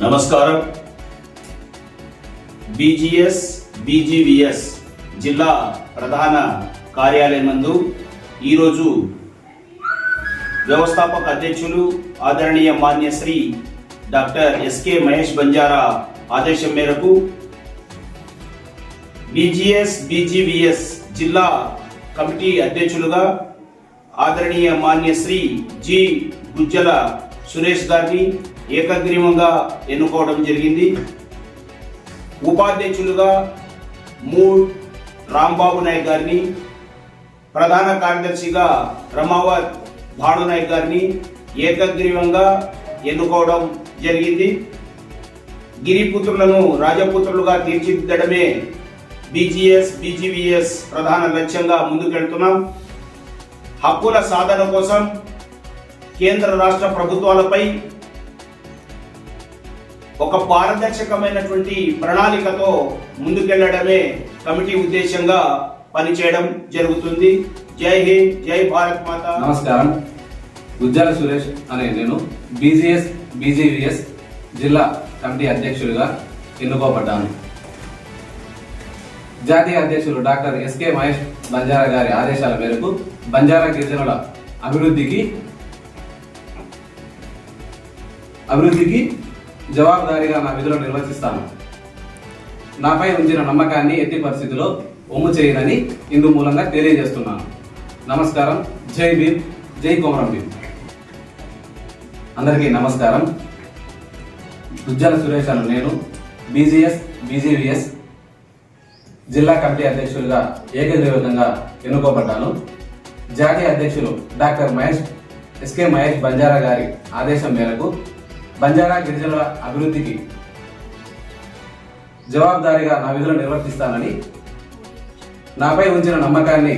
నమస్కారం. బీజీఎస్ బీజీవీఎస్ జిల్లా ప్రధాన కార్యాలయం నందు ఈరోజు వ్యవస్థాపక అధ్యక్షులు ఆదరణీయ మాన్య శ్రీ డాక్టర్ ఎస్కే మహేష్ బంజారా ఆదేశం మేరకు బీజీఎస్ బీజీవీఎస్ జిల్లా కమిటీ అధ్యక్షులుగా ఆదరణీయ మాన్య శ్రీ జి గుజ్జల సురేష్ గారిని ఏకగ్రీవంగా ఎన్నుకోవడం జరిగింది. ఉపాధ్యక్షులుగా మూడ్ రాంబాబు నాయక్ గారిని, ప్రధాన కార్యదర్శిగా రమావత్ భాను నాయక్ గారిని ఏకగ్రీవంగా ఎన్నుకోవడం జరిగింది. గిరిపుత్రులను రాజపుత్రులుగా తీర్చిదిద్దడమే బీజీఎస్ బీజీవీఎస్ ప్రధాన లక్ష్యంగా ముందుకెళ్తున్నాం. హక్కుల సాధన కోసం కేంద్ర రాష్ట్ర ప్రభుత్వాలపై ఒక పారదర్శకమైనటువంటి ప్రణాళికతో ముందుకెళ్లడమే కమిటీ ఉద్దేశంగా పనిచేయడం జరుగుతుంది. జై హింద్, జై భారత్ మాత. నమస్కారం. గుజ్జల సురేష్ అనే నేను బీజీఎస్ బీజీవీఎస్ జిల్లా కమిటీ అధ్యక్షుడిగా ఎన్నుకోబడ్డాను. జాతీయ అధ్యక్షులు డాక్టర్ ఎస్కే మహేష్ బంజారా గారి ఆదేశాల మేరకు బంజారా గిరిజనుల అభివృద్ధికి జవాబుదారీగా నా విధులు నిర్వర్తిస్తాను. నాపై ఉంచిన నమ్మకాన్ని ఎట్టి పరిస్థితిలో ఒమ్ము చేయనని ఇందు మూలంగా తెలియజేస్తున్నాను. నమస్కారం. జై భీమ్, జై కొమరం భీమ్. అందరికీ నమస్కారం. గుజ్జల సురేష్ అను నేను బీజీఎస్ బీజీవీఎస్ జిల్లా కమిటీ అధ్యక్షులుగా ఏకగ్రీవంగా ఎన్నుకోబడ్డాను. జాతీయ అధ్యక్షులు డాక్టర్ ఎస్కే మహేష్ బంజారా గారి ఆదేశం మేరకు బంజారా గిరిజనుల అభివృద్ధికి జవాబుదారీగా నా విధులు నిర్వర్తిస్తానని, నాపై ఉంచిన నమ్మకాన్ని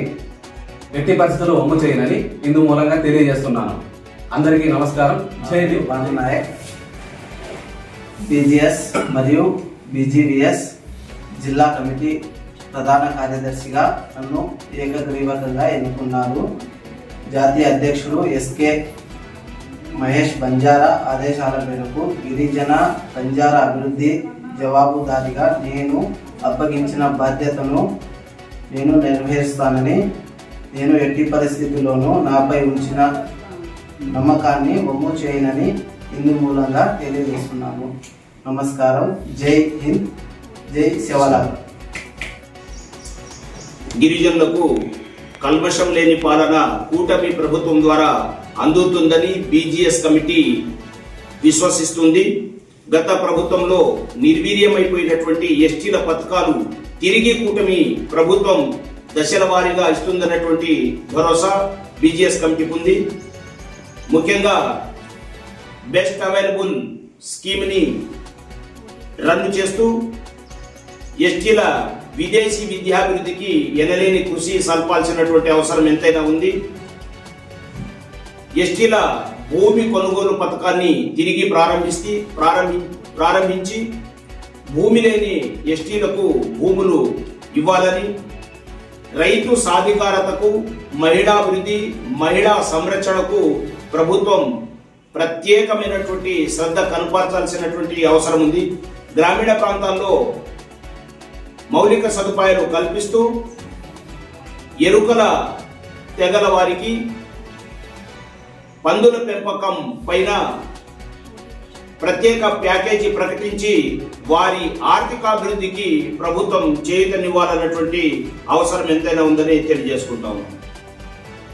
ఎట్టి పరిస్థితుల్లో ఒమ్ము చేయనని ఇందు మూలంగా తెలియజేస్తున్నాను. అందరికీ నమస్కారం. జై భాను నాయక్, బీజీఎస్ మరియు బీజీవీఎస్ జిల్లా కమిటీ ప్రధాన కార్యదర్శిగా నన్ను ఏకగ్రీవంగా ఎన్నుకున్నారు. జాతీయ అధ్యక్షుడు ఎస్కే మహేష్ బంజారా ఆదేశాల మేరకు గిరిజన బంజారా అభివృద్ధి జవాబుదారీగా నేను అప్పగించిన బాధ్యతను నేను నెరవేరుస్తానని, నేను ఎట్టి పరిస్థితుల్లోనూ నాపై ఉంచిన నమ్మకాన్ని ఒమ్ము చేయనని ఇందు మూలంగా తెలియజేస్తున్నాను. నమస్కారం. జై హింద్, జై శివలాల్. గిరిజనులకు కల్మషం లేని పాలన కూటమి ప్రభుత్వం ద్వారా అందుతుందని బీజీఎస్ కమిటీ విశ్వసిస్తుంది. గత ప్రభుత్వంలో నిర్వీర్యమైపోయినటువంటి ఎస్టీల పథకాలు తిరిగి కూటమి ప్రభుత్వం దశల వారీగా ఇస్తుందన్నటువంటి భరోసా బీజీఎస్ కమిటీకి ఉంది. ముఖ్యంగా బెస్ట్ అవైలబుల్ స్కీమ్ని రద్దు చేస్తూ ఎస్టీల విదేశీ విద్యాభివృద్ధికి ఎనలేని కృషి సల్పాల్సినటువంటి అవసరం ఎంతైనా ఉంది. ఎస్టీల భూమి కొనుగోలు పథకాన్ని తిరిగి ప్రారంభించి భూమి లేని ఎస్టీలకు భూములు ఇవ్వాలని, రైతు సాధికారతకు, మహిళాభివృద్ధి, మహిళా సంరక్షణకు ప్రభుత్వం ప్రత్యేకమైనటువంటి శ్రద్ధ కనపరచాల్సినటువంటి అవసరం ఉంది. గ్రామీణ ప్రాంతాల్లో మౌలిక సదుపాయాలు కల్పిస్తూ ఎరుకల తెగల వారికి పందుల పెంపకం పైన ప్రత్యేక ప్యాకేజీ ప్రకటించి వారి ఆర్థికాభివృద్ధికి ప్రభుత్వం చేయూతనివ్వాలన్నటువంటి అవసరం ఎంతైనా ఉందని తెలియజేసుకుంటాము.